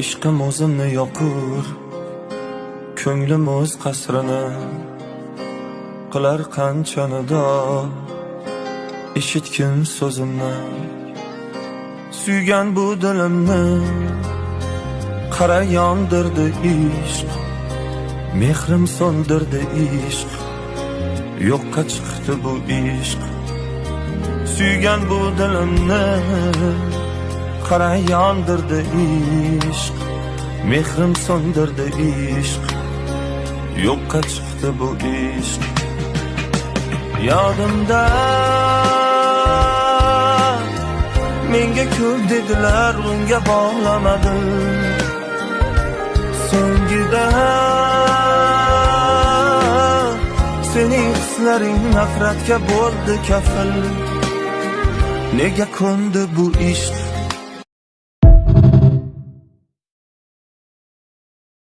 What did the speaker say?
Ishqim o'zimni yoqur, ko'nglim o'z qasrini qilar qancha nido. Eshitgin so'zimni, suygan bu dilimni qara yondirdi ishq. Mehrim so'ndirdi ishq, yo'qqa chiqdi bu ishq. Suygan bu dilimni qara yondirdi ishq. Mehrim so'ndirdi ishq, yo'qqa chiqdi bu ishq. Yodimda menga ko'p dedilar, unga bog'lamadim. So'ngida sening hislaring nafratga bo'ldi kafil. Nega ko'ndi bu ishq?